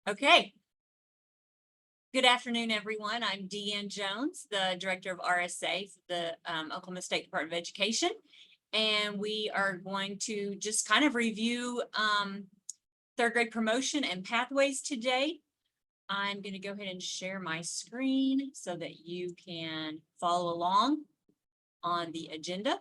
Okay. Good afternoon, everyone. I'm Deanne Jones, the Director of RSA, the Oklahoma State Department of Education. And we are going to just kind of review third grade promotion and pathways today. I'm going to go ahead and share my screen so that you can follow along on the agenda.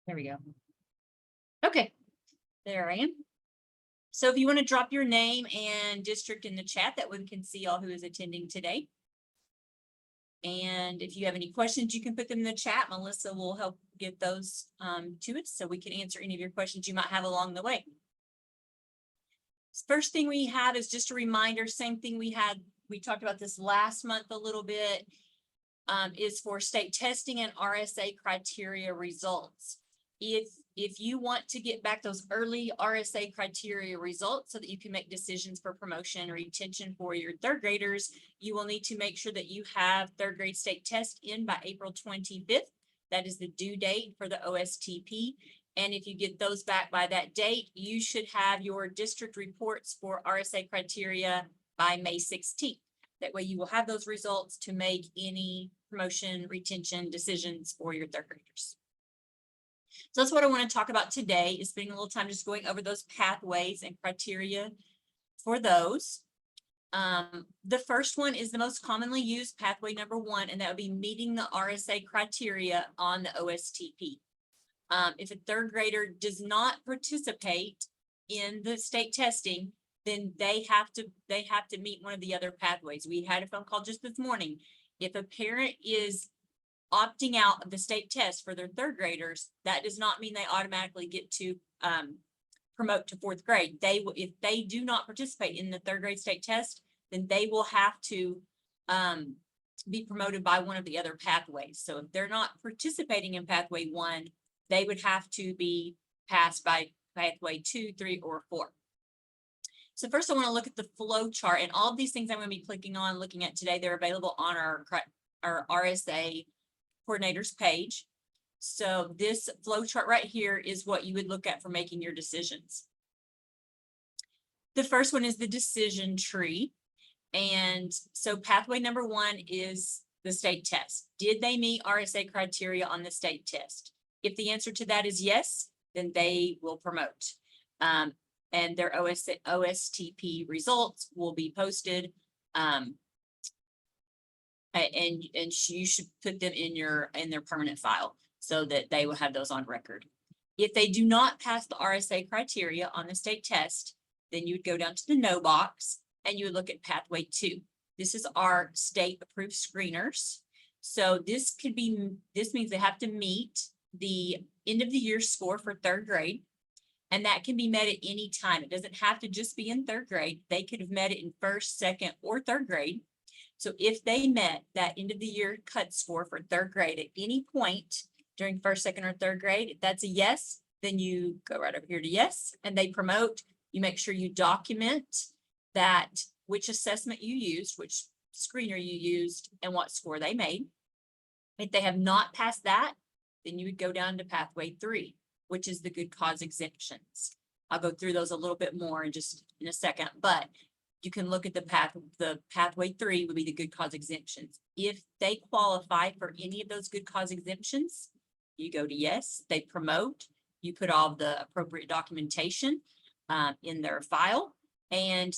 There we go. Okay, there I am. So if you want to drop your name and district in the chat, that way we can see all who is attending today. And if you have any questions, you can put them in the chat. Melissa will help get those to us so we can answer any of your questions you might have along the way. First thing we have is just a reminder, same thing we talked about this last month a little bit, is for state testing and RSA criteria results. If you want to get back those early RSA criteria results so that you can make decisions for promotion or retention for your third graders, you will need to make sure that you have third grade state test in by April 25th. That is the due date for the OSTP. And if you get those back by that date, you should have your district reports for RSA criteria by May 16th. That way you will have those results to make any promotion retention decisions for your third graders. So that's what I want to talk about today, is spending a little time just going over those pathways and criteria for those. The first one is the most commonly used pathway number 1, and that would be meeting the RSA criteria on the OSTP. If a third grader does not participate in the state testing, then they have to meet one of the other pathways. We had a phone call just this morning. If a parent is opting out of the state test for their third graders, that does not mean they automatically get to promote to fourth grade. If they do not participate in the third grade state test, then they will have to be promoted by one of the other pathways. So if they're not participating in pathway 1, they would have to be passed by pathway 2, 3, or 4. So first I want to look at the flow chart, and all of these things I'm going to be clicking on, looking at today, they're available on our RSA coordinators page. So this flow chart right here is what you would look at for making your decisions. The first one is the decision tree. And so pathway number 1 is the state test. Did they meet RSA criteria on the state test? If the answer to that is yes, then they will promote. And their OSTP results will be posted. And you should put them in their permanent file so that they will have those on record. If they do not pass the RSA criteria on the state test, then you would go down to the no box and you would look at pathway 2. This is our state approved screeners. So this means they have to meet the end of the year score for third grade. And that can be met at any time. It doesn't have to just be in third grade. They could have met it in first, second, or third grade. So if they met that end of the year cut score for third grade at any point during first, second, or third grade, if that's a yes, then you go right over here to yes, and they promote. You make sure you document that which assessment you used, which screener you used, and what score they made. If they have not passed that, then you would go down to pathway 3, which is the good cause exemptions. I'll go through those a little bit more in a second, but you can look at the pathway 3 would be the good cause exemptions. If they qualify for any of those good cause exemptions, you go to yes, they promote, you put all the appropriate documentation in their file, and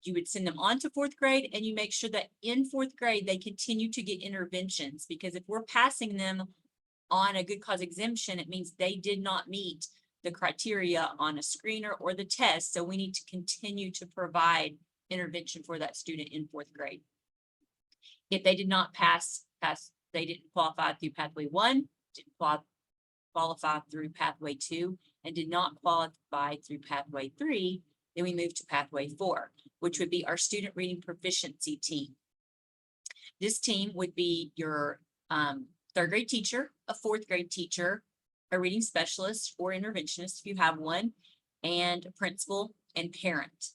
you would send them on to fourth grade, and you make sure that in fourth grade, they continue to get interventions, because if we're passing them on a good cause exemption, it means they did not meet the criteria on a screener or the test. So we need to continue to provide intervention for that student in fourth grade. If they did not pass, they didn't qualify through pathway 1, didn't qualify through pathway 2, and did not qualify through pathway 3, then we move to pathway 4, which would be our student reading proficiency team. This team would be your third grade teacher, a fourth grade teacher, a reading specialist or interventionist if you have one, and a principal and parent.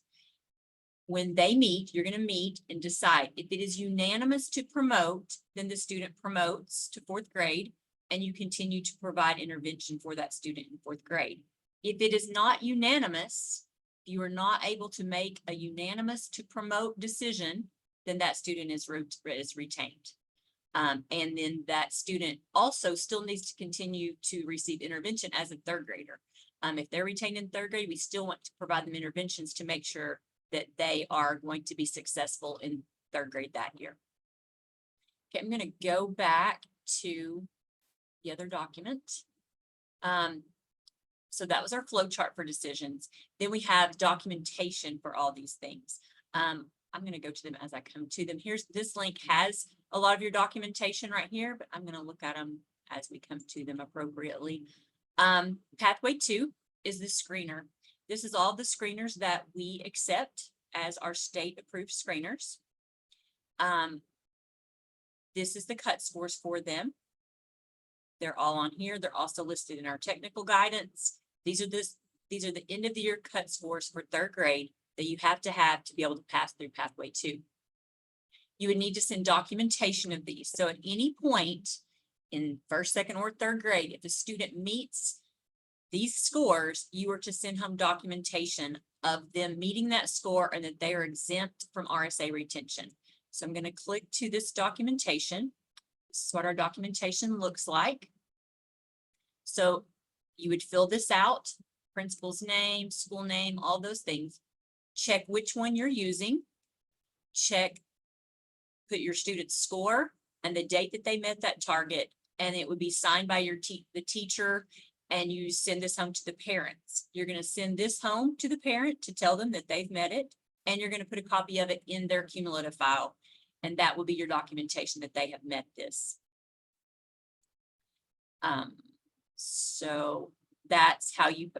When they meet, you're going to meet and decide. If it is unanimous to promote, then the student promotes to 4th grade and you continue to provide intervention for that student in 4th grade. If it is not unanimous, you are not able to make a unanimous to promote decision, then that student is retained. And then that student also still needs to continue to receive intervention as a 3rd grader. If they're retained in 3rd grade, we still want to provide them interventions to make sure that they are going to be successful in 3rd grade that year. Okay, I'm going to go back to the other document. So that was our flow chart for decisions. Then we have documentation for all these things. I'm going to go to them as I come to them. This link has a lot of your documentation right here, but I'm going to look at them as we come to them appropriately. Pathway 2 is the screener. This is all the screeners that we accept as our state approved screeners. This is the cut scores for them. They're all on here. They're also listed in our technical guidance. These are the end of the year cut scores for 3rd grade that you have to be able to pass through Pathway 2. You would need to send documentation of these. So at any point in 1st, 2nd, or 3rd grade, if the student meets these scores, you are to send home documentation of them meeting that score and that they are exempt from RSA retention. So I'm going to click to this documentation. This is what our documentation looks like. So you would fill this out, principal's name, school name, all those things. Check which one you're using. Put your student's score and the date that they met that target, and it would be signed by the teacher, and you send this home to the parents. You're going to send this home to the parent to tell them that they've met it, and you're going to put a copy of it in their cumulative file, and that will be your documentation that they have met this. So that's how you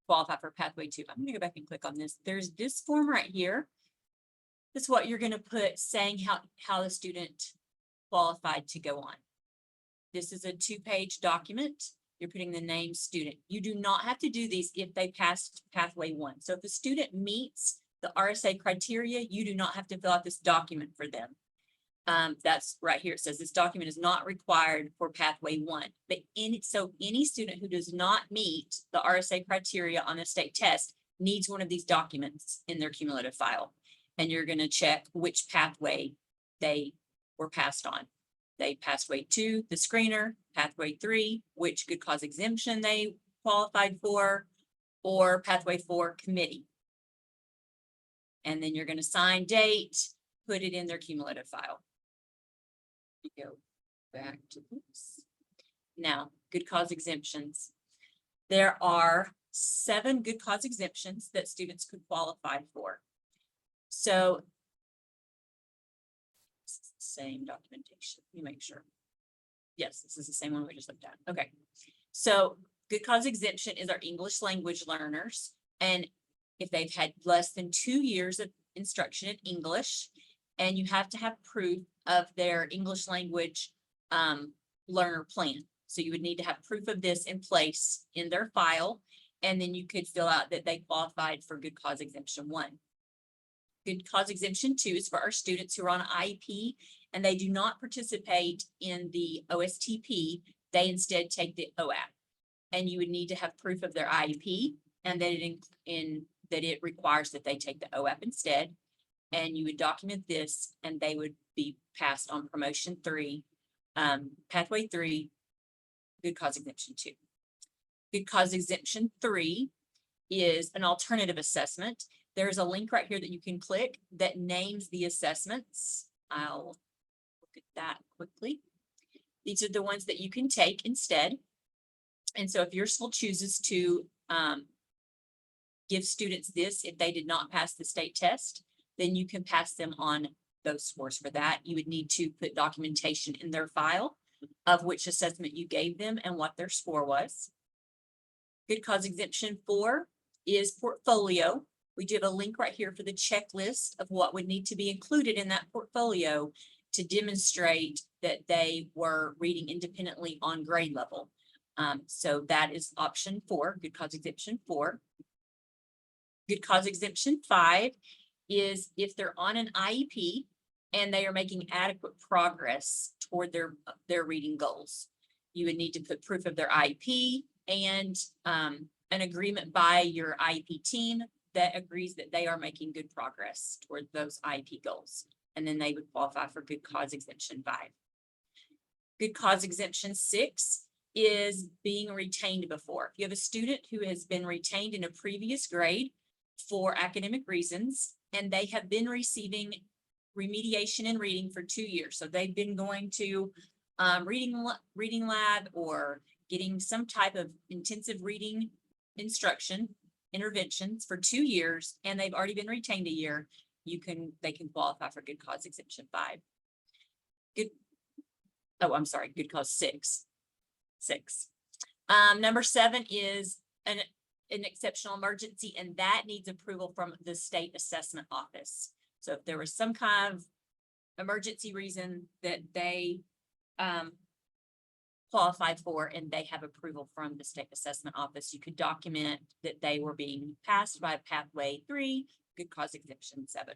qualify for Pathway 2. I'm going to go back and click on this. There's this form right here. That's what you're going to put saying how the student qualified to go on. This is a 2-page document. You're putting the name student. You do not have to do these if they passed Pathway 1. So if the student meets the RSA criteria, you do not have to fill out this document for them. That's right here. It says this document is not required for Pathway 1. But any student who does not meet the RSA criteria on the state test needs one of these documents in their cumulative file. And you're going to check which pathway they were passed on. They passed Pathway 2, the screener, Pathway 3, which good cause exemption they qualified for, or Pathway 4 committee. And then you're going to sign date, put it in their cumulative file. You go back to this. Now, good cause exemptions. There are 7 good cause exemptions that students could qualify for. So, it's the same documentation. Let me make sure. Yes, this is the same one we just looked at. Okay. So, good cause exemption is our English language learners. And if they've had less than 2 years of instruction in English, and you have to have proof of their English language learner plan. So you would need to have proof of this in place in their file, and then you could fill out that they qualified for good cause exemption 1. Good cause exemption 2 is for our students who are on IEP and they do not participate in the OSTP. They instead take the OAP, and you would need to have proof of their IEP and that it requires that they take the OAP instead. And you would document this, and they would be passed on promotion 3, Pathway 3, good cause exemption 2. Good cause exemption 3 is an alternative assessment. There's a link right here that you can click that names the assessments. I'll look at that quickly. These are the ones that you can take instead. And so if your school chooses to give students this, if they did not pass the state test, then you can pass them on those scores for that. You would need to put documentation in their file of which assessment you gave them and what their score was. Good cause exemption 4 is portfolio. We do have a link right here for the checklist of what would need to be included in that portfolio to demonstrate that they were reading independently on grade level. So that is option 4, good cause exemption 4. Good cause exemption 5 is if they're on an IEP and they are making adequate progress toward their reading goals. You would need to put proof of their IEP and an agreement by your IEP team that agrees that they are making good progress toward those IEP goals. And then they would qualify for good cause exemption 5. Good cause exemption 6 is being retained before. If you have a student who has been retained in a previous grade for academic reasons, and they have been receiving remediation in reading for 2 years. So they've been going to reading lab or getting some type of intensive reading instruction interventions for 2 years, and they've already been retained a year. They can qualify for good cause exemption 5. Good cause 6. Number 7 is an exceptional emergency, and that needs approval from the state assessment office. So if there was some kind of emergency reason that they qualified for and they have approval from the state assessment office, you could document that they were being passed by pathway 3, good cause exemption 7.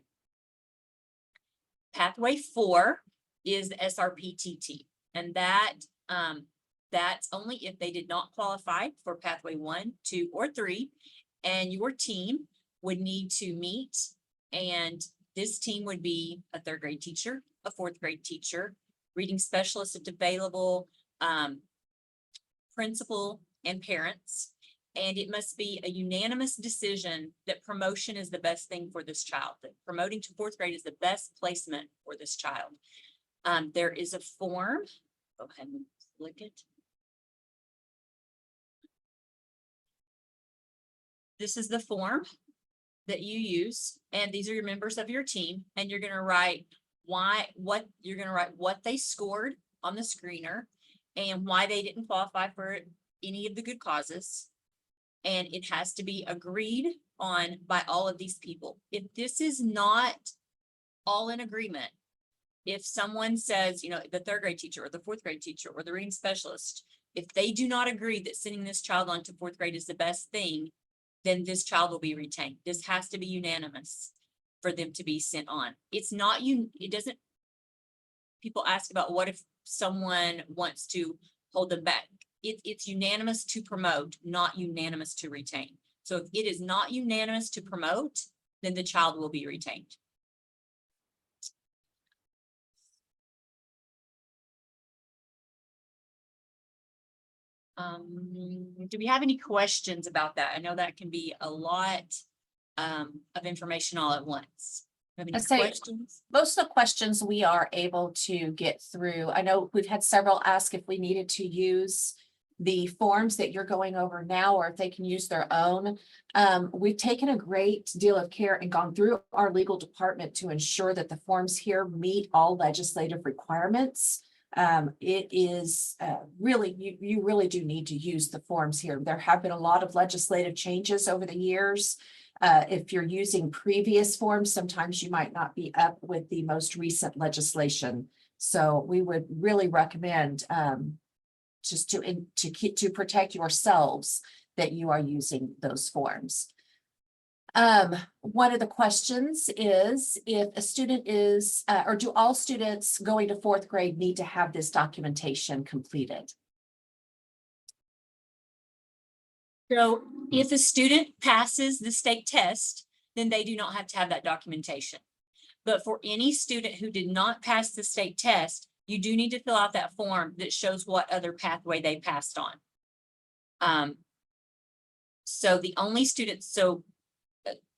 Pathway 4 is the SRPTT, and that's only if they did not qualify for pathway 1, 2, or 3, and your team would need to meet, and this team would be a 3rd grade teacher, a 4th grade teacher, reading specialist if available, principal, and parents. And it must be a unanimous decision that promotion is the best thing for this child, that promoting to 4th grade is the best placement for this child. There is a form. Go ahead and click it. This is the form that you use, and these are your members of your team, and you're going to write what they scored on the screener and why they didn't qualify for any of the good causes. And it has to be agreed on by all of these people. If this is not all in agreement, if someone says, the 3rd grade teacher or the 4th grade teacher or the reading specialist, if they do not agree that sending this child on to 4th grade is the best thing, then this child will be retained. This has to be unanimous for them to be sent on. People ask about what if someone wants to hold them back. It's unanimous to promote, not unanimous to retain. So if it is not unanimous to promote, then the child will be retained. Do we have any questions about that? I know that can be a lot of information all at once. Have any questions? Most of the questions we are able to get through. I know we've had several ask if we needed to use the forms that you're going over now, or if they can use their own. We've taken a great deal of care and gone through our legal department to ensure that the forms here meet all legislative requirements. It is really, you really do need to use the forms here. There have been a lot of legislative changes over the years. If you're using previous forms, sometimes you might not be up with the most recent legislation. So we would really recommend just to protect yourselves that you are using those forms. One of the questions is if a student is, or do all students going to 4th grade need to have this documentation completed? So if a student passes the state test, then they do not have to have that documentation. But for any student who did not pass the state test, you do need to fill out that form that shows what other pathway they passed on. So the only students,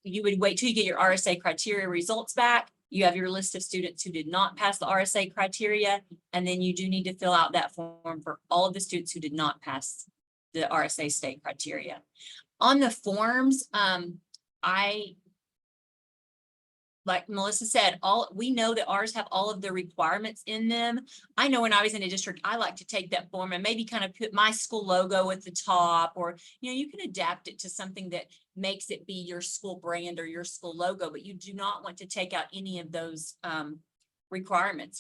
you would wait till you get your RSA criteria results back. You have your list of students who did not pass the RSA criteria, and then you do need to fill out that form for all of the students who did not pass the RSA state criteria. On the forms, like Melissa said, we know that ours have all of the requirements in them. I know when I was in a district, I like to take that form and maybe kind of put my school logo at the top, or, you can adapt it to something that makes it be your school brand or your school logo, but you do not want to take out any of those requirements.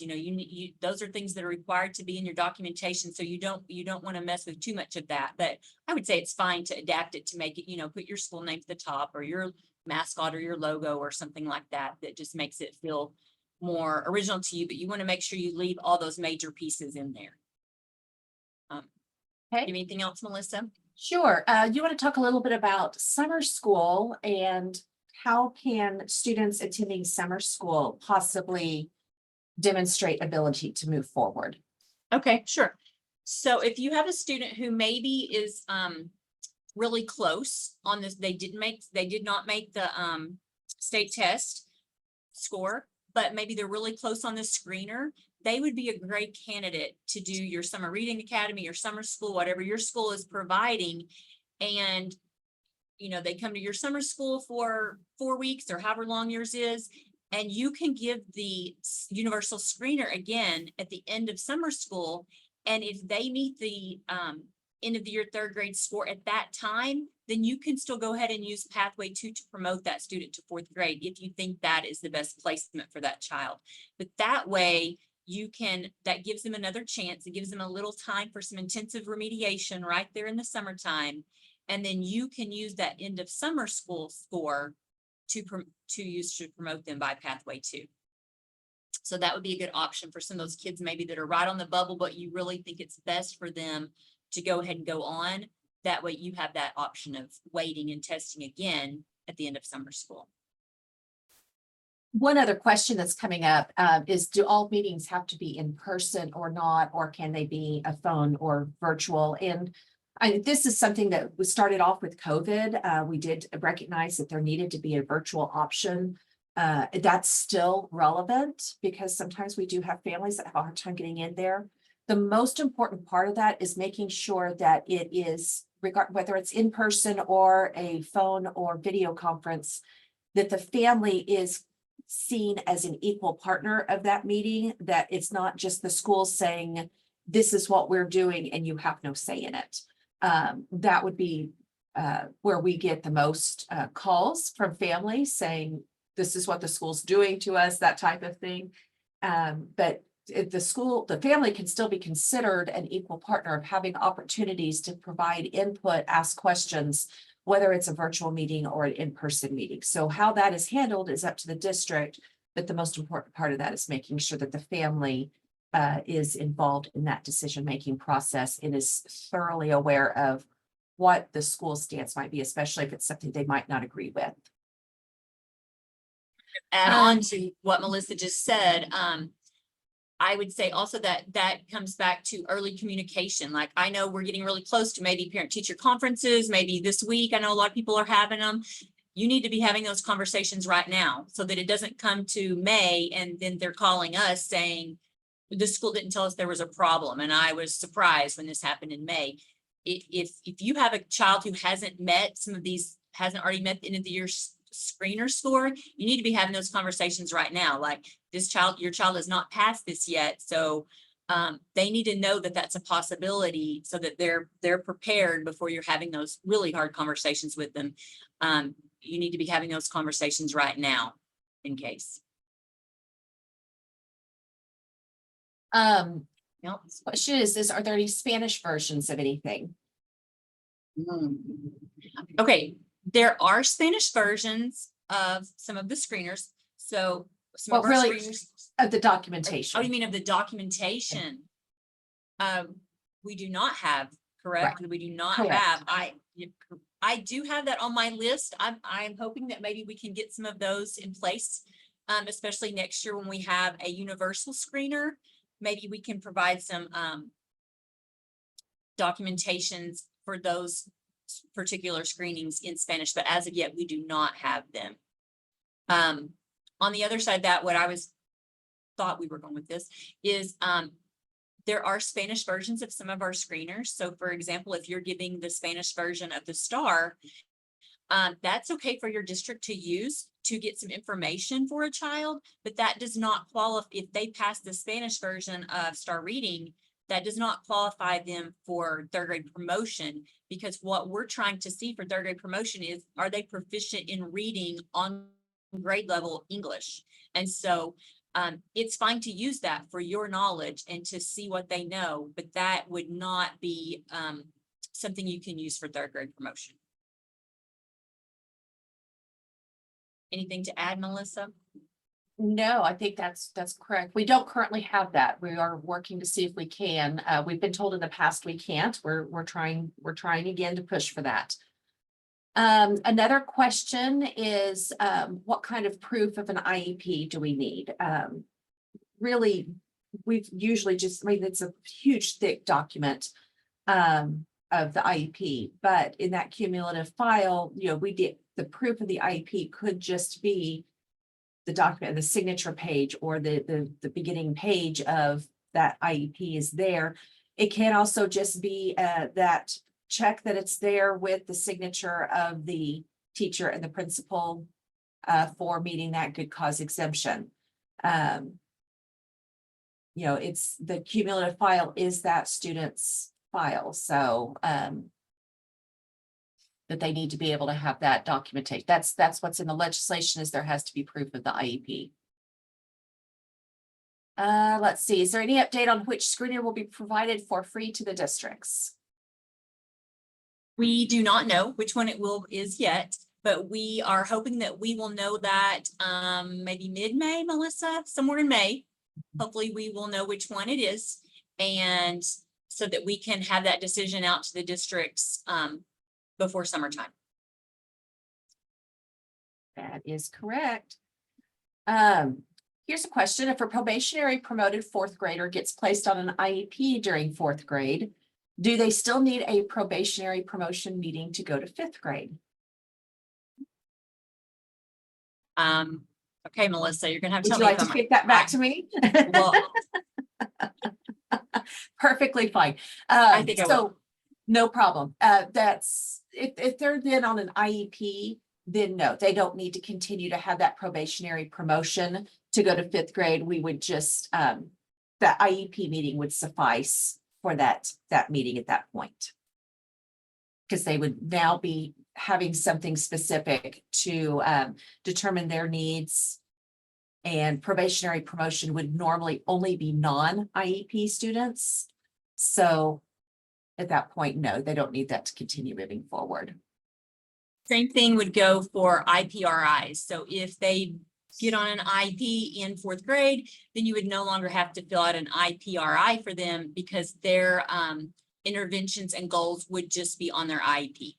Those are things that are required to be in your documentation. So you don't want to mess with too much of that, but I would say it's fine to adapt it to make it, put your school name at the top or your mascot or your logo or something like that, that just makes it feel more original to you, but you want to make sure you leave all those major pieces in there. Okay. Anything else, Melissa? Sure. You want to talk a little bit about summer school and how can students attending summer school possibly demonstrate ability to move forward? Okay, sure. So if you have a student who maybe is really close on this, they did not make the state test score, but maybe they're really close on the screener, they would be a great candidate to do your summer reading academy or summer school, whatever your school is providing. And you know, they come to your summer school for 4 weeks or however long yours is, and you can give the universal screener again at the end of summer school. And if they meet the end of the year 3rd grade score at that time, then you can still go ahead and use pathway 2 to promote that student to 4th grade if you think that is the best placement for that child. But that way you can, that gives them another chance. It gives them a little time for some intensive remediation right there in the summertime. And then you can use that end of summer school score to use to promote them by pathway 2. So that would be a good option for some of those kids maybe that are right on the bubble, but you really think it's best for them to go ahead and go on. That way you have that option of waiting and testing again at the end of summer school. One other question that's coming up is, do all meetings have to be in person or not, or can they be a phone or virtual? And this is something that was started off with COVID. We did recognize that there needed to be a virtual option. That's still relevant because sometimes we do have families that have a hard time getting in there. The most important part of that is making sure that it is, whether it's in person or a phone or video conference, that the family is seen as an equal partner of that meeting, that it's not just the school saying, this is what we're doing and you have no say in it. That would be where we get the most calls from families saying, this is what the school's doing to us, that type of thing. But the family can still be considered an equal partner of having opportunities to provide input, ask questions, whether it's a virtual meeting or an in-person meeting. So how that is handled is up to the district, but the most important part of that is making sure that the family is involved in that decision-making process and is thoroughly aware of what the school stance might be, especially if it's something they might not agree with. Add on to what Melissa just said, I would say also that comes back to early communication. Like, I know we're getting really close to maybe parent-teacher conferences, maybe this week. I know a lot of people are having them. You need to be having those conversations right now so that it doesn't come to May and then they're calling us saying, the school didn't tell us there was a problem. And I was surprised when this happened in May. If you have a child who hasn't met some of these, hasn't already met the end of the year screener score, you need to be having those conversations right now. Like, this child, your child has not passed this yet. So they need to know that that's a possibility so that they're prepared before you're having those really hard conversations with them. You need to be having those conversations right now in case. Question is, are there any Spanish versions of anything? Okay, there are Spanish versions of some of the screeners. So some of our really, screeners of the documentation. Oh, you mean of the documentation? We do not have, correct? Right. We do not Correct. have. I do have that on my list. I'm hoping that maybe we can get some of those in place, especially next year when we have a universal screener. Maybe we can provide some documentations for those particular screenings in Spanish, but as of yet, we do not have them. On the other side of that, what I thought we were going with this is there are Spanish versions of some of our screeners. So for example, if you're giving the Spanish version of the STAR, that's okay for your district to use to get some information for a child, but that does not qualify. If they pass the Spanish version of STAR reading, that does not qualify them for 3rd grade promotion, because what we're trying to see for 3rd grade promotion is, are they proficient in reading on grade level English? And so it's fine to use that for your knowledge and to see what they know, but that would not be something you can use for 3rd grade promotion. Anything to add, Melissa? No, I think that's correct. We don't currently have that. We are working to see if we can. We've been told in the past we can't. We're trying again to push for that. Another question is, what kind of proof of an IEP do we need? Really, we've usually just, I mean, it's a huge, thick document of the IEP, but in that cumulative file, you know, we did, the proof of the IEP could just be the document, the signature page, or the beginning page of that IEP is there. It can also just be that check that it's there with the signature of the teacher and the principal for meeting that good cause exemption. You know, it's the cumulative file is that student's file, so that they need to be able to have that documentation. That's what's in the legislation, is there has to be proof of the IEP. Let's see, is there any update on which screener will be provided for free to the districts? We do not know which one it is yet, but we are hoping that we will know that maybe mid-May, Melissa, somewhere in May. Hopefully we will know which one it is, and so that we can have that decision out to the districts before summertime. That is correct. Here's a question. If a probationary promoted fourth grader gets placed on an IEP during fourth grade, do they still need a probationary promotion meeting to go to fifth grade? Okay, Melissa, you're gonna have to Would tell you me like to kick that back to me? Well, Perfectly fine. I think I will. So no problem. That's if they're then on an IEP, then no, they don't need to continue to have that probationary promotion to go to fifth grade. We would just that IEP meeting would suffice for that meeting at that point, because they would now be having something specific to determine their needs. And probationary promotion would normally only be non-IEP students. So at that point, no, they don't need that to continue moving forward. Same thing would go for IPRIs. So if they get on an IEP in fourth grade, then you would no longer have to fill out an IPRI for them, because their interventions and goals would just be on their IEP.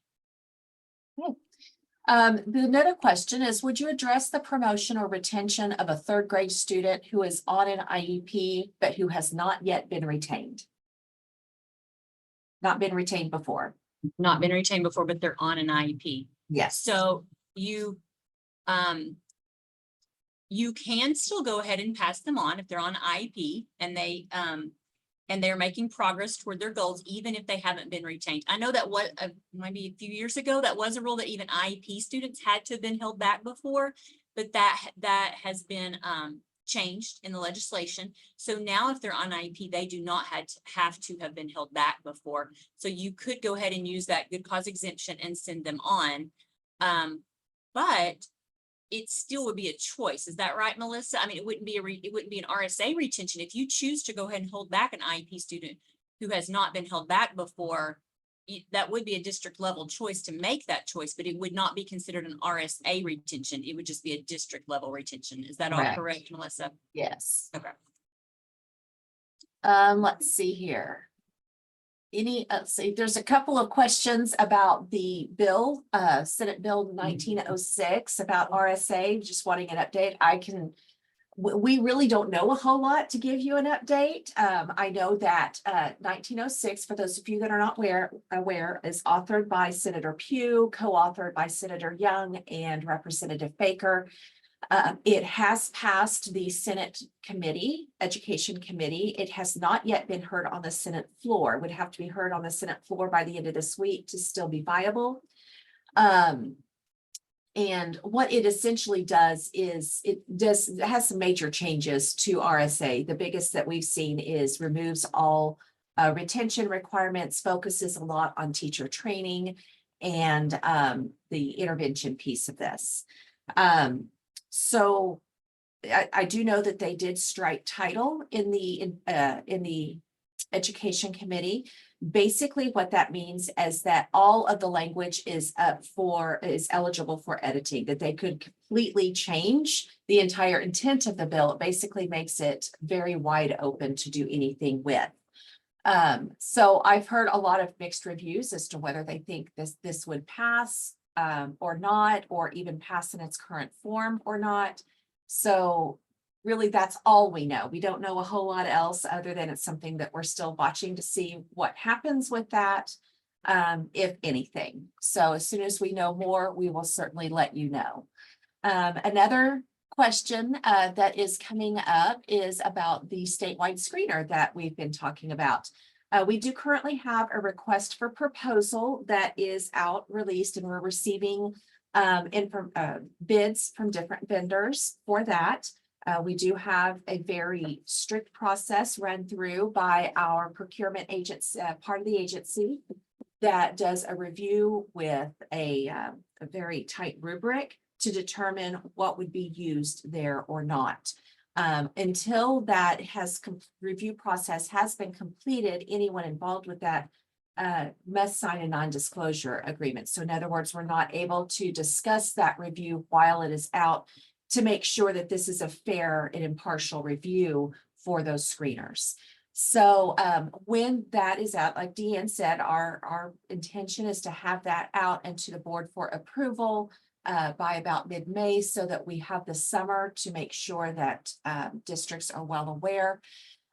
Another question is, would you address the promotion or retention of a third grade student who is on an IEP, but who has not yet been retained? Not been retained before. Not been retained before, but they're on an IEP. Yes. So you can still go ahead and pass them on if they're on IEP and they're making progress toward their goals, even if they haven't been retained. I know that what maybe a few years ago, that was a rule that even IEP students had to have been held back before, but that has been changed in the legislation. So now if they're on IEP, they do not have to have been held back before. So you could go ahead and use that good cause exemption and send them on. But it still would be a choice. Is that right, Melissa? I mean, it wouldn't be an RSA retention. If you choose to go ahead and hold back an IEP student who has not been held back before, that would be a district level choice to make that choice, but it would not be considered an RSA retention. It would just be a district level retention. Is that all correct, Melissa? Yes. Okay. Let's see here. Let's see, there's a couple of questions about the bill, Senate Bill 1906 about RSA, just wanting an update. We really don't know a whole lot to give you an update. I know that 1906, for those of you that are not aware, is authored by Senator Pugh, co-authored by Senator Young and Representative Baker. It has passed the Senate committee, Education Committee. It has not yet been heard on the Senate floor. It would have to be heard on the Senate floor by the end of this week to still be viable. And what it essentially does is it has some major changes to RSA. The biggest that we've seen is removes all retention requirements, focuses a lot on teacher training and the intervention piece of this. So I do know that they did strike title in the Education Committee. Basically, what that means is that all of the language is eligible for editing, that they could completely change the entire intent of the bill. It basically makes it very wide open to do anything with. So I've heard a lot of mixed reviews as to whether they think this would pass or not, or even pass in its current form or not. So really, that's all we know. We don't know a whole lot else other than it's something that we're still watching to see what happens with that, if anything. So as soon as we know more, we will certainly let you know. Another question that is coming up is about the statewide screener that we've been talking about. We do currently have a request for proposal that is out, released, and we're receiving bids from different vendors for that. We do have a very strict process run through by our procurement agents, part of the agency, that does a review with a very tight rubric to determine what would be used there or not. Until that review process has been completed, anyone involved with that must sign a non-disclosure agreement. So in other words, we're not able to discuss that review while it is out, to make sure that this is a fair and impartial review for those screeners. So when that is out, like Deanne said, our intention is to have that out and to the board for approval by about mid-May, so that we have the summer to make sure that districts are well aware.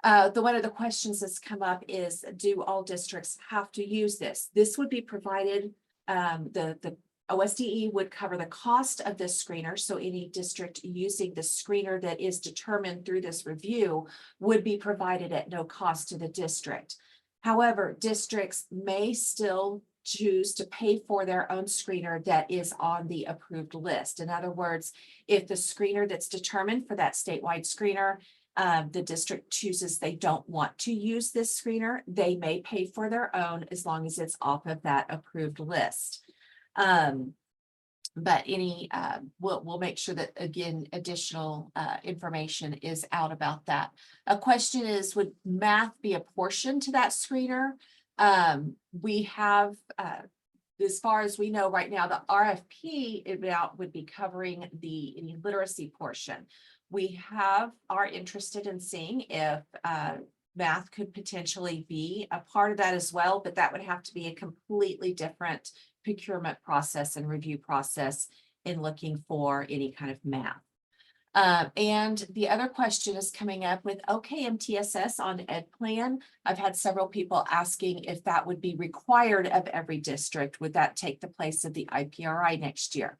One of the questions that's come up is, do all districts have to use this? This would be provided, the OSDE would cover the cost of this screener. So any district using the screener that is determined through this review would be provided at no cost to the district. However, districts may still choose to pay for their own screener that is on the approved list. In other words, if the screener that's determined for that statewide screener, the district chooses they don't want to use this screener, they may pay for their own as long as it's off of that approved list. But we'll make sure that, again, additional information is out about that. A question is, would math be a portion to that screener? We have, as far as we know right now, the RFP would be covering the literacy portion. We are interested in seeing if math could potentially be a part of that as well, but that would have to be a completely different procurement process and review process in looking for any kind of math. And the other question is coming up with OKMTSS on Ed Plan. I've had several people asking if that would be required of every district. Would that take the place of the IPRI next year?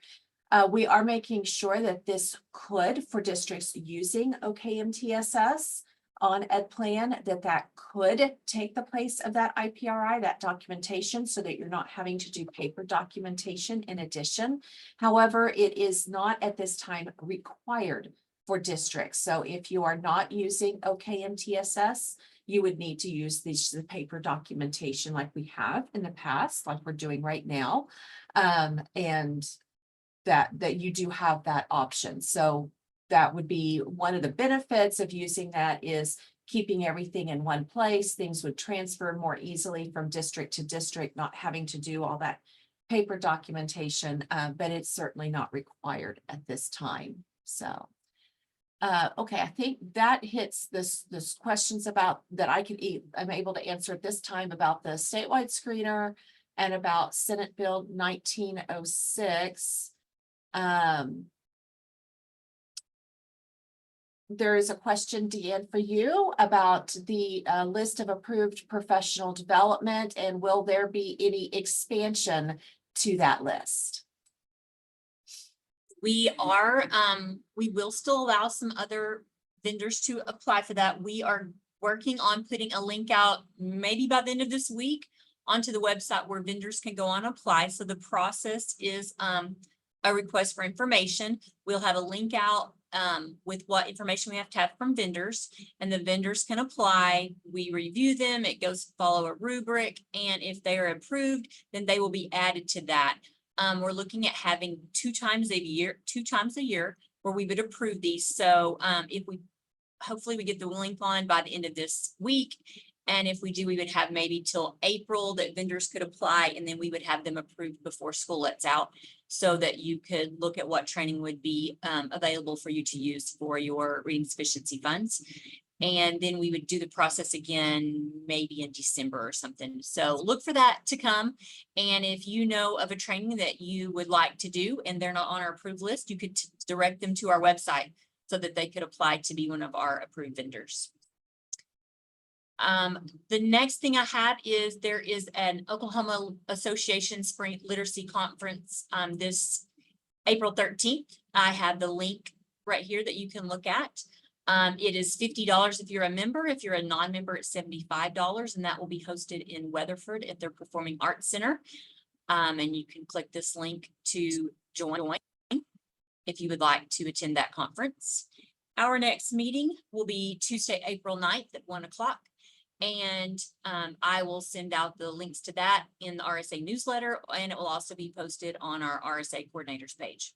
We are making sure that this could, for districts using OKMTSS on Ed Plan, that could take the place of that IPRI, that documentation, so that you're not having to do paper documentation in addition. However, it is not at this time required for districts. So if you are not using OKMTSS, you would need to use the paper documentation like we have in the past, like we're doing right now. And that you do have that option. So that would be one of the benefits of using that, is keeping everything in one place. Things would transfer more easily from district to district, not having to do all that paper documentation, but it's certainly not required at this time. So, okay, I think that hits this questions about that I'm able to answer at this time about the statewide screener and about Senate Bill 1906. There is a question, Deanne, for you about the list of approved professional development, and will there be any expansion to that list? We will still allow some other vendors to apply for that. We are working on putting a link out maybe by the end of this week onto the website where vendors can go on and apply. So the process is a request for information. We'll have a link out with what information we have to have from vendors, and the vendors can apply. We review them. It goes to follow a rubric, and if they are approved, then they will be added to that. We're looking at having two times a year where we would approve these. So hopefully we get the link on by the end of this week, And if we do, we would have maybe till April that vendors could apply, and then we would have them approved before school lets out, so that you could look at what training would be available for you to use for your reading sufficiency funds. And then we would do the process again, maybe in December or something. So look for that to come. And if you know of a training that you would like to do and they're not on our approved list, you could direct them to our website so that they could apply to be one of our approved vendors. The next thing I have is there is an Oklahoma Association Spring Literacy Conference this April 13th. I have the link right here that you can look at. It is $50 if you're a member. If you're a non-member, it's $75, and that will be hosted in Weatherford at their Performing Arts Center. And you can click this link to join if you would like to attend that conference. Our next meeting will be Tuesday, April 9th at 1 o'clock. And I will send out the links to that in the RSA newsletter, and it will also be posted on our RSA coordinators page.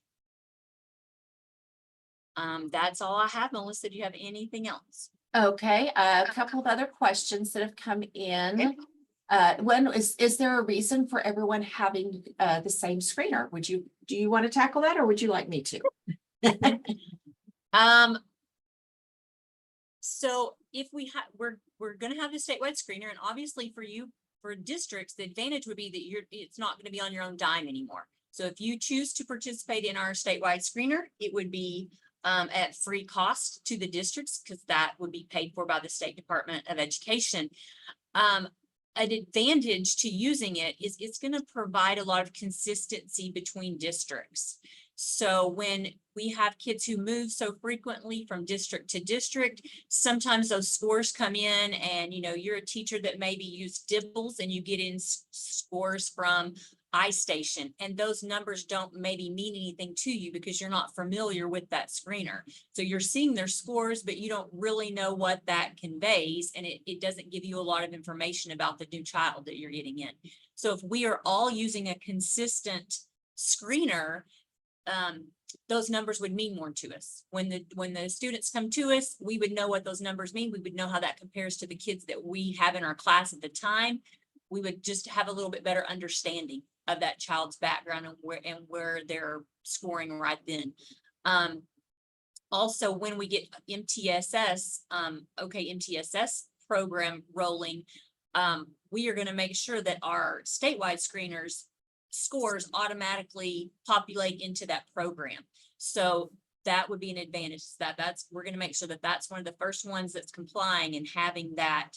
That's all I have. Melissa, do you have anything else? Okay, a couple of other questions that have come in. Is there a reason for everyone having the same screener? Do you want to tackle that, or would you like me to? So if we're going to have the statewide screener, and obviously for you, for districts, the advantage would be that it's not going to be on your own dime anymore. So if you choose to participate in our statewide screener, it would be at free cost to the districts, because that would be paid for by the State Department of Education. An advantage to using it is it's going to provide a lot of consistency between districts. So when we have kids who move so frequently from district to district, sometimes those scores come in, and you're a teacher that maybe used Dibbles and you get in scores from iStation, and those numbers don't maybe mean anything to you because you're not familiar with that screener. So you're seeing their scores, but you don't really know what that conveys, and it doesn't give you a lot of information about the new child that you're getting in. So if we are all using a consistent screener, those numbers would mean more to us. When the students come to us, we would know what those numbers mean. We would know how that compares to the kids that we have in our class at the time. We would just have a little bit better understanding of that child's background and where they're scoring right then. Also, when we get MTSS, MTSS program rolling, we are going to make sure that our statewide screeners scores automatically populate into that program. So that would be an advantage. We're going to make sure that that's one of the first ones that's complying and having that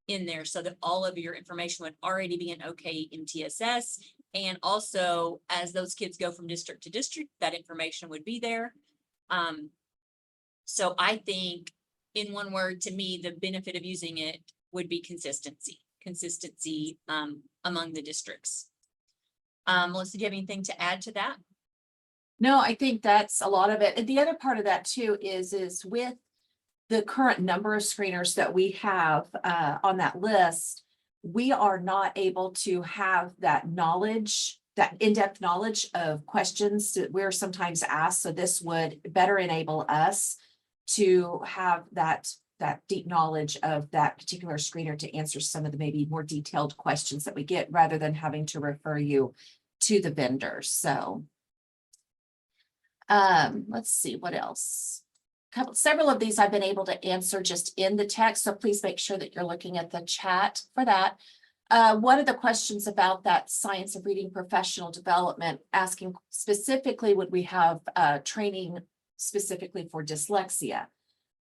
in there, so that all of your information would already be in MTSS. And also, as those kids go from district to district, that information would be there. So I think, in one word, to me, the benefit of using it would be consistency among the districts. Melissa, do you have anything to add to that? No, I think that's a lot of it. And the other part of that too is with the current number of screeners that we have on that list, we are not able to have that knowledge, that in-depth knowledge of questions that we're sometimes asked. So this would better enable us to have that deep knowledge of that particular screener to answer some of the maybe more detailed questions that we get, rather than having to refer you to the vendor. So let's see what else. Several of these I've been able to answer just in the text, so please make sure that you're looking at the chat for that. One of the questions about that science of reading professional development, asking specifically, would we have training specifically for dyslexia?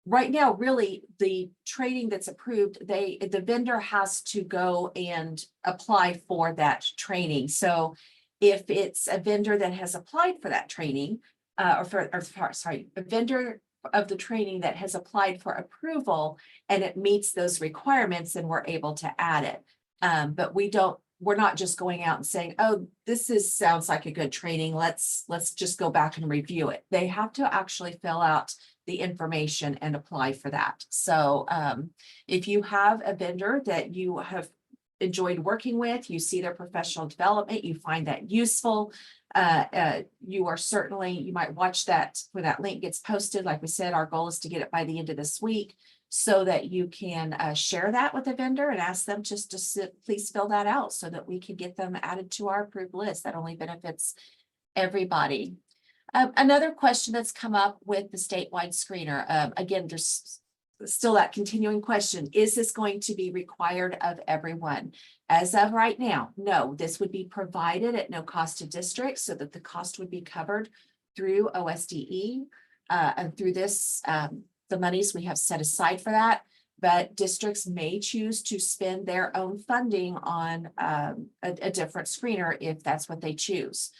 Right now, really, the training that's approved, the vendor has to go and apply for that training. So if it's a vendor that has applied for that training, a vendor of the training that has applied for approval and it meets those requirements, then we're able to add it. But we're not just going out and saying, oh, sounds like a good training, let's just go back and review it. They have to actually fill out the information and apply for that. So if you have a vendor that you have enjoyed working with, you see their professional development, you find that useful, You are certainly, you might watch that when that link gets posted. Like we said, our goal is to get it by the end of this week so that you can share that with the vendor and ask them just to please fill that out so that we can get them added to our approved list. That only benefits everybody. Another question that's come up with the statewide screener, again, there's still that continuing question. Is this going to be required of everyone? As of right now, no, this would be provided at no cost to districts so that the cost would be covered through OSDE and through this, the monies we have set aside for that. But districts may choose to spend their own funding on a different screener if that's what they choose.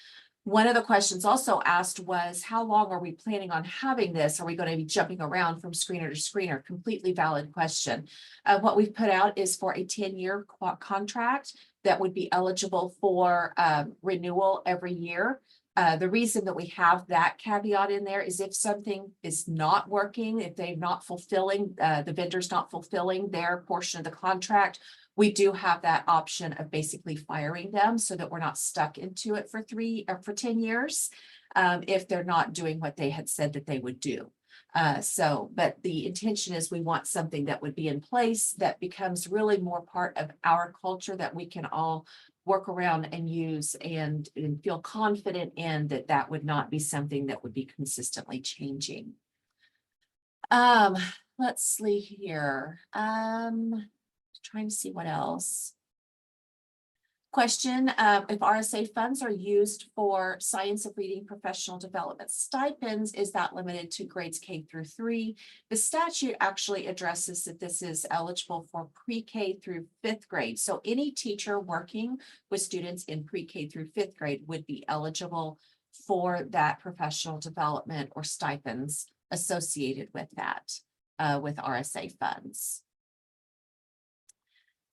One of the questions also asked was, how long are we planning on having this? Are we going to be jumping around from screener to screener? Completely valid question. What we've put out is for a 10-year contract that would be eligible for renewal every year. The reason that we have that caveat in there is if something is not working, if they're not fulfilling, the vendor's not fulfilling their portion of the contract, we do have that option of basically firing them so that we're not stuck into it for 10 years if they're not doing what they had said that they would do. But the intention is we want something that would be in place that becomes really more part of our culture that we can all work around and use and feel confident in that would not be something that would be consistently changing. Let's see here. Trying to see what else. Question, if RSA funds are used for science of reading professional development stipends, is that limited to grades K through 3? The statute actually addresses that this is eligible for pre-K through 5th grade. So any teacher working with students in pre-K through 5th grade would be eligible for that professional development or stipends associated with that, with RSA funds.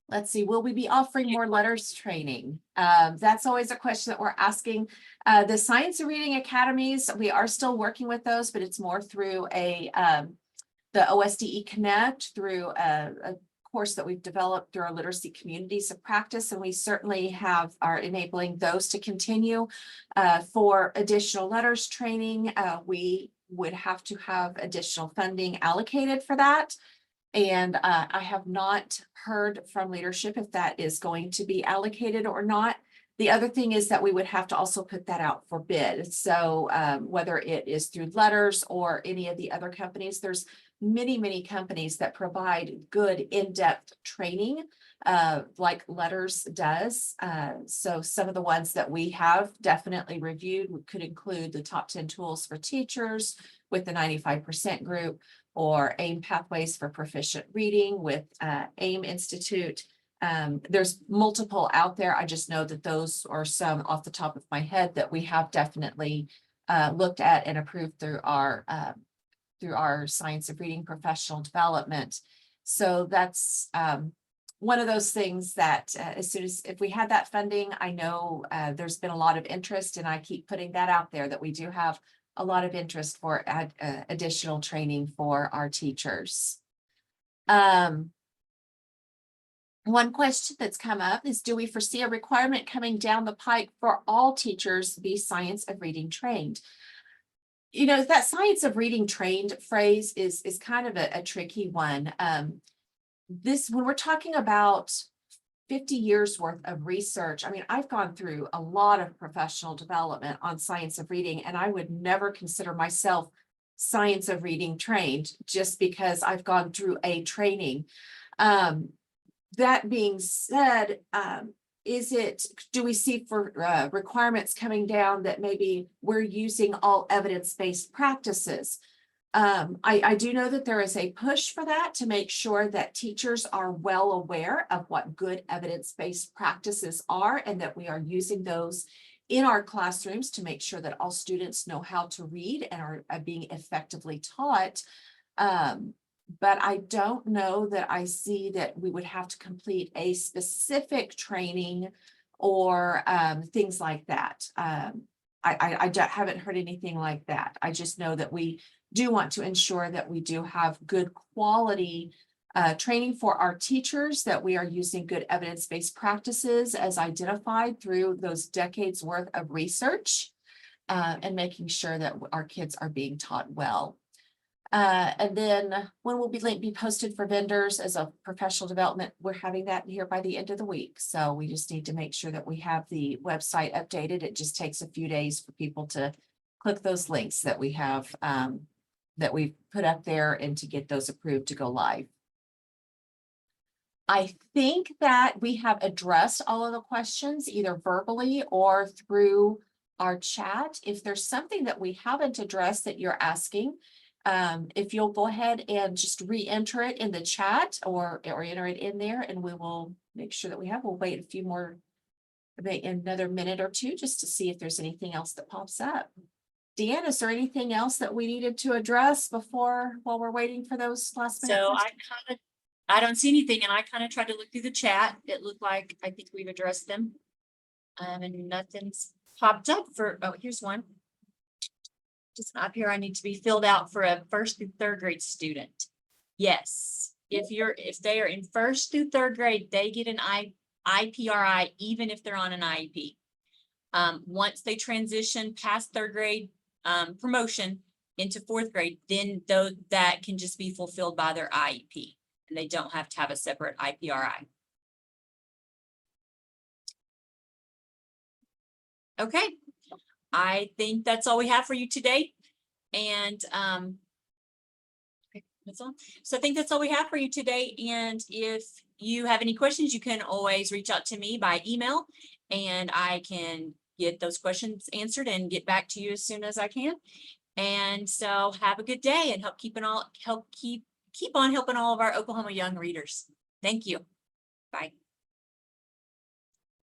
Let's see, will we be offering more letters training? That's always a question that we're asking. The Science of Reading Academies, we are still working with those, but it's more through the OSDE Connect, through a course that we've developed through our literacy communities of practice, and we certainly are enabling those to continue. For additional letters training, we would have to have additional funding allocated for that. And I have not heard from leadership if that is going to be allocated or not. The other thing is that we would have to also put that out for bid. So whether it is through letters or any of the other companies, there's many companies that provide good in-depth training like Letters does. So some of the ones that we have definitely reviewed could include the top 10 tools for teachers with the 95% group, or AIM Pathways for Proficient Reading with AIM Institute. There's multiple out there. I just know that those are some off the top of my head that we have definitely looked at and approved through our Science of Reading professional development. So that's one of those things that as soon as, if we had that funding, I know there's been a lot of interest, and I keep putting that out there that we do have a lot of interest for additional training for our teachers. One question that's come up is, do we foresee a requirement coming down the pike for all teachers to be Science of Reading trained? You know, that Science of Reading trained phrase is kind of a tricky one. When we're talking about 50 years worth of research, I mean, I've gone through a lot of professional development on Science of Reading, and I would never consider myself Science of Reading trained just because I've gone through a training. That being said, do we see for requirements coming down that maybe we're using all evidence-based practices? I do know that there is a push for that to make sure that teachers are well aware of what good evidence-based practices are, and that we are using those in our classrooms to make sure that all students know how to read and are being effectively taught. But I don't know that I see that we would have to complete a specific training or things like that. I haven't heard anything like that. I just know that we do want to ensure that we do have good quality training for our teachers that we are using good evidence-based practices as identified through those decades worth of research, and making sure that our kids are being taught well. And then when will be posted for vendors as a professional development, we're having that here by the end of the week. So we just need to make sure that we have the website updated. It just takes a few days for people to click those links that we have, that we've put up there and to get those approved to go live. I think that we have addressed all of the questions either verbally or through our chat. If there's something that we haven't addressed that you're asking, if you'll go ahead and just re-enter it in the chat or enter it in there, and we will make sure that we'll wait a few more, another minute or two, just to see if there's anything else that pops up. Deanne, is there anything else that we needed to address while we're waiting for those last minute So questions? I don't see anything, and I kind of tried to look through the chat. It looked like I think we've addressed them. And nothing's popped up oh, here's one. Just up here, I need to be filled out for a 1st through 3rd grade student. Yes, if they are in 1st through 3rd grade, they get an IPRI even if they're on an IEP. Once they transition past 3rd grade promotion into 4th grade, then that can just be fulfilled by their IEP, and they don't have to have a separate IPRI. Okay. I think that's all we have for you today. And okay, that's all. So I think that's all we have for you today. And if you have any questions, you can always reach out to me by email, and I can get those questions answered and get back to you as soon as I can. And so have a good day, and keep on helping all of our Oklahoma young readers. Thank you. Bye.